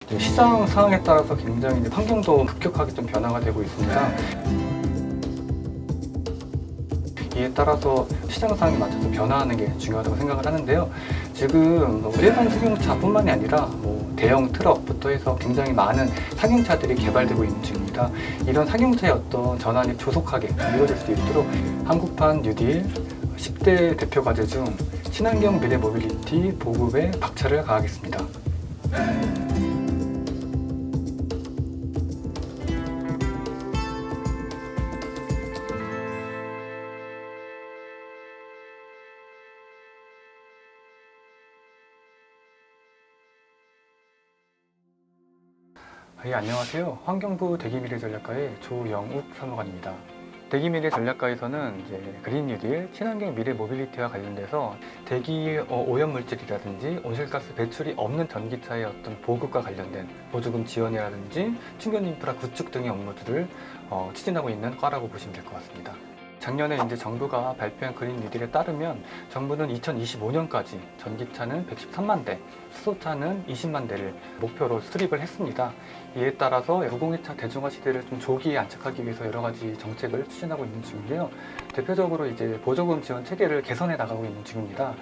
이제 시장 상황에 따라서 굉장히 이제 환경도 급격하게 좀 변화가 되고 있습니다. 이에 따라서 시장 상황에 맞춰서 변화하는 게 중요하다고 생각을 하는데요. 지금 일반 승용차뿐만이 아니라 대형 트럭부터 해서 굉장히 많은 상용차들이 개발되고 있는 중입니다. 이런 상용차의 어떤 전환이 조속하게 이루어질 수 있도록 한국판 뉴딜 10대 대표 과제 중 친환경 미래 모빌리티 보급에 박차를 가하겠습니다. 안녕하세요. 환경부 대기미래전략과의 조영욱 사무관입니다. 대기미래 전략과에서는 이제 그린 뉴딜, 친환경 미래 모빌리티와 관련돼서 대기 오염 물질이라든지 온실가스 배출이 없는 전기차의 어떤 보급과 관련된 보조금 지원이라든지 충전 인프라 구축 등의 업무들을 추진하고 있는 과라고 보시면 될 것 같습니다. 작년에 이제 정부가 발표한 그린 뉴딜에 따르면 정부는 2025년까지 전기차는 113만 대, 수소차는 20만 대를 목표로 수립을 했습니다. 이에 따라서 무공해차 대중화 시대를 좀 조기에 안착하기 위해서 여러 가지 정책을 추진하고 있는 중인데요. 대표적으로 이제 보조금 지원 체계를 개선해 나가고 있는 중입니다.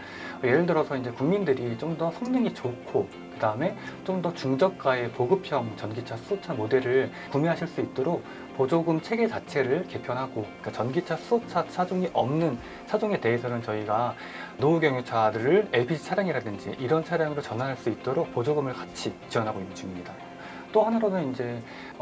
예를 들어서 이제 국민들이 좀 더 성능이 좋고 그 다음에 좀 더 중저가의 보급형 전기차, 수소차 모델을 구매하실 수 있도록 보조금 체계 자체를 개편하고, 그러니까 전기차, 수소차 차종이 없는 차종에 대해서는 저희가 노후 경유차들을 LPG 차량이라든지 이런 차량으로 전환할 수 있도록 보조금을 같이 지원하고 있는 중입니다. 또 하나로는 이제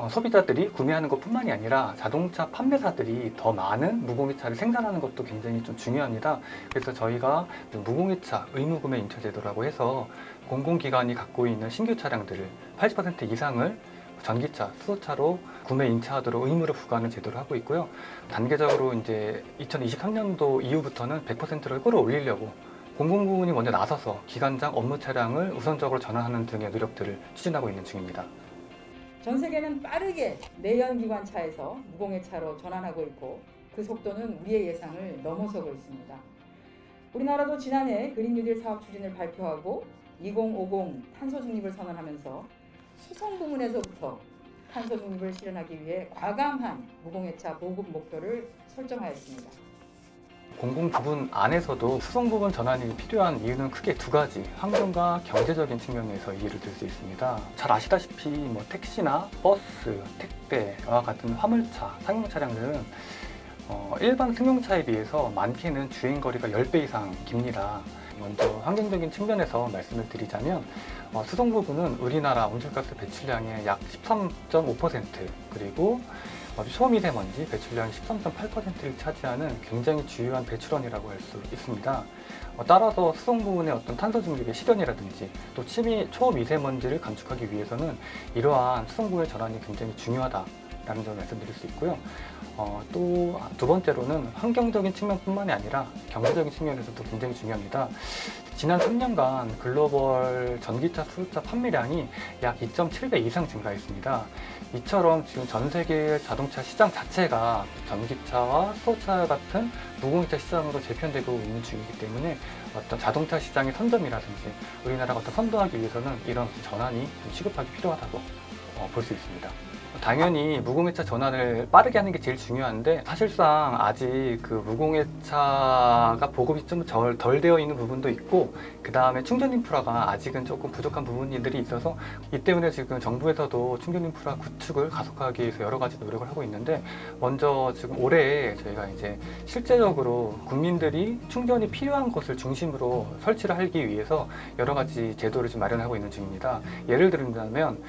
소비자들이 구매하는 것뿐만이 아니라 자동차 판매사들이 더 많은 무공해차를 생산하는 것도 굉장히 좀 중요합니다. 그래서 저희가 무공해차 의무구매 인처 제도라고 해서 공공기관이 갖고 있는 신규 차량들을 80% 이상을 전기차, 수소차로 구매 인차하도록 의무를 부과하는 제도를 하고 있고요. 단계적으로 이제 2023년도 이후부터는 100%를 끌어올리려고 공공부문이 먼저 나서서 기관장 업무 차량을 우선적으로 전환하는 등의 노력들을 추진하고 있는 중입니다. 전 세계는 빠르게 내연기관차에서 무공해차로 전환하고 있고 그 속도는 우리의 예상을 넘어서고 있습니다. 우리나라도 지난해 그린 뉴딜 사업 추진을 발표하고 2050 탄소 중립을 선언하면서 수송 부문에서부터 탄소 중립을 실현하기 위해 과감한 무공해차 보급 목표를 설정하였습니다. 공공 부분 안에서도 수송 부분 전환이 필요한 이유는 크게 두 가지, 환경과 경제적인 측면에서 이해를 들 수 있습니다. 잘 아시다시피 택시나 버스, 택배와 같은 화물차, 상용 차량들은 일반 승용차에 비해서 많게는 주행 거리가 10배 이상 깁니다. 먼저 환경적인 측면에서 말씀을 드리자면 수송 부분은 우리나라 온실가스 배출량의 약 13.5%, 그리고 초미세먼지 배출량 13.8%를 차지하는 굉장히 주요한 배출원이라고 할 수 있습니다. 따라서 수송 부분의 어떤 탄소 중립의 실현이라든지 또 초미세먼지를 감축하기 위해서는 이러한 수송 부분의 전환이 굉장히 중요하다라는 점을 말씀드릴 수 있고요. 또 두 번째로는 환경적인 측면뿐만이 아니라 경제적인 측면에서도 굉장히 중요합니다. 지난 3년간 글로벌 전기차, 수소차 판매량이 약 2.7배 이상 증가했습니다. 이처럼 지금 전 세계 자동차 시장 자체가 전기차와 수소차 같은 무공해차 시장으로 재편되고 있는 중이기 때문에 어떤 자동차 시장의 선점이라든지 우리나라가 어떤 선도하기 위해서는 이런 전환이 좀 시급하게 필요하다고 볼 수 있습니다. 당연히 무공해차 전환을 빠르게 하는 게 제일 중요한데 사실상 아직 그 무공해차가 보급이 좀 덜 되어 있는 부분도 있고 그 다음에 충전 인프라가 아직은 조금 부족한 부분들이 있어서 이 때문에 지금 정부에서도 충전 인프라 구축을 가속화하기 위해서 여러 가지 노력을 하고 있는데 먼저 지금 올해 저희가 이제 실제적으로 국민들이 충전이 필요한 곳을 중심으로 설치를 하기 위해서 여러 가지 제도를 좀 마련하고 있는 중입니다. 예를 들자면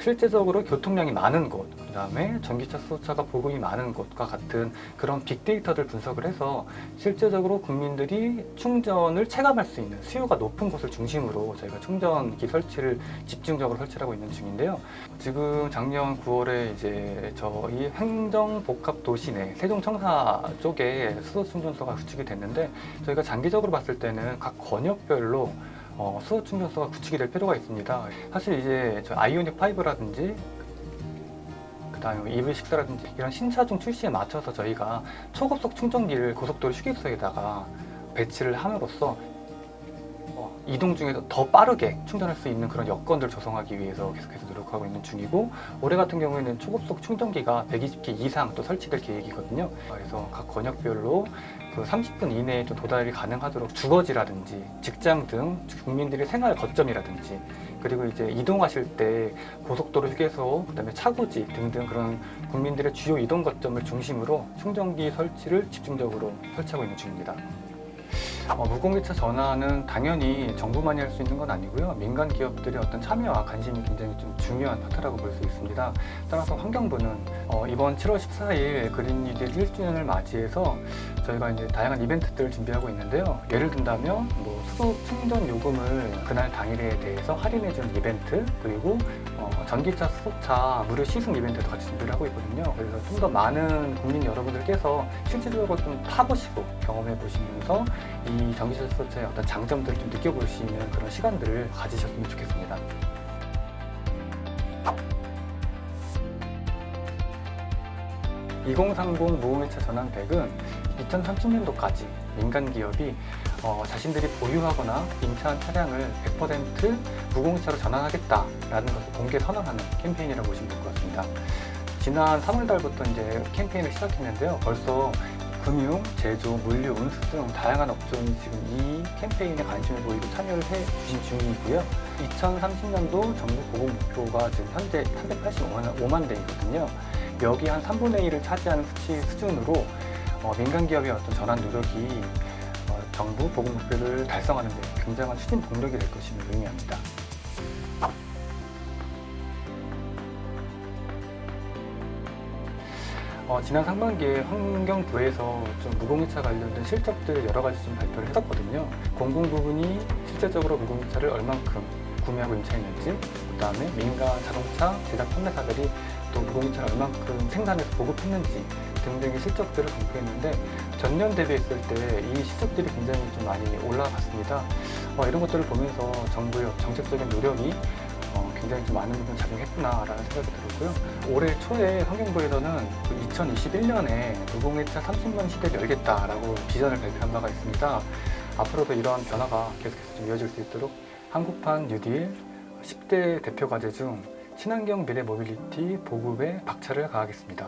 실제적으로 교통량이 많은 곳, 그 다음에 전기차, 수소차가 보급이 많은 곳과 같은 그런 빅데이터를 분석을 해서 실제적으로 국민들이 충전을 체감할 수 있는 수요가 높은 곳을 중심으로 저희가 충전기 설치를 집중적으로 설치하고 있는 중인데요. 지금 작년 9월에 이제 저희 행정복합도시 내 세종청사 쪽에 수소 충전소가 구축이 됐는데 저희가 장기적으로 봤을 때는 각 권역별로 수소 충전소가 구축이 될 필요가 있습니다. 사실 이제 저 아이오닉 5라든지 그다음에 EV6라든지 이런 신차종 출시에 맞춰서 저희가 초급속 충전기를 고속도로 휴게소에다가 배치를 함으로써 이동 중에도 더 빠르게 충전할 수 있는 그런 여건들을 조성하기 위해서 계속해서 노력하고 있는 중이고, 올해 같은 경우에는 초급속 충전기가 120개 이상 또 설치될 계획이거든요. 그래서 각 권역별로 그 30분 이내에 좀 도달이 가능하도록 주거지라든지 직장 등 국민들의 생활 거점이라든지, 그리고 이제 이동하실 때 고속도로 휴게소, 그다음에 차고지 등등 그런 국민들의 주요 이동 거점을 중심으로 충전기 설치를 집중적으로 설치하고 있는 중입니다. 무공기차 전환은 당연히 정부만이 할 수 있는 건 아니고요. 민간 기업들의 어떤 참여와 관심이 굉장히 좀 중요한 파트라고 볼 수 있습니다. 따라서 환경부는 이번 7월 14일 그린 뉴딜 1주년을 맞이해서 저희가 이제 다양한 이벤트들을 준비하고 있는데요. 예를 든다면 수소 충전 요금을 그날 당일에 대해서 할인해주는 이벤트, 그리고 전기차, 수소차 무료 시승 이벤트도 같이 준비를 하고 있거든요. 그래서 좀 더 많은 국민 여러분들께서 실질적으로 좀 타보시고 경험해 보시면서 이 전기차, 수소차의 어떤 장점들을 좀 느껴볼 수 있는 그런 시간들을 가지셨으면 좋겠습니다. (2030) 무공해차 전환100은 2030년도까지 민간 기업이 자신들이 보유하거나 임차한 차량을 100% 무공해차로 전환하겠다라는 것을 공개 선언하는 캠페인이라고 보시면 될 것 같습니다. 지난 3월 달부터 이제 캠페인을 시작했는데요. 벌써 금융, 제조, 물류, 운수 등 다양한 업종이 지금 이 캠페인에 관심을 보이고 참여를 해 주신 중이고요. 2030년도 정부 보급 목표가 지금 현재 385만 대이거든요. 여기 한 3분의 1을 차지하는 수준으로 민간 기업의 어떤 전환 노력이 정부 보급 목표를 달성하는 데 굉장한 추진 동력이 될 것임을 의미합니다. 지난 상반기에 환경부에서 좀 무공해차 관련된 실적들 여러 가지 좀 발표를 했었거든요. 공공 부분이 실제적으로 무공해차를 얼만큼 구매하고 임차했는지, 그 다음에 민간 자동차 제작 판매사들이 또 무공해차를 얼만큼 생산해서 보급했는지 등등의 실적들을 공개했는데, 전년 대비했을 때 이 실적들이 굉장히 좀 많이 올라갔습니다. 이런 것들을 보면서 정부의 정책적인 노력이 굉장히 좀 많은 부분 작용했구나라는 생각이 들었고요. 올해 초에 환경부에서는 2021년에 무공해차 30년 시대를 열겠다라고 비전을 발표한 바가 있습니다. 앞으로도 이러한 변화가 계속해서 좀 이어질 수 있도록 한국판 뉴딜 10대 대표 과제 중 친환경 미래 모빌리티 보급에 박차를 가하겠습니다.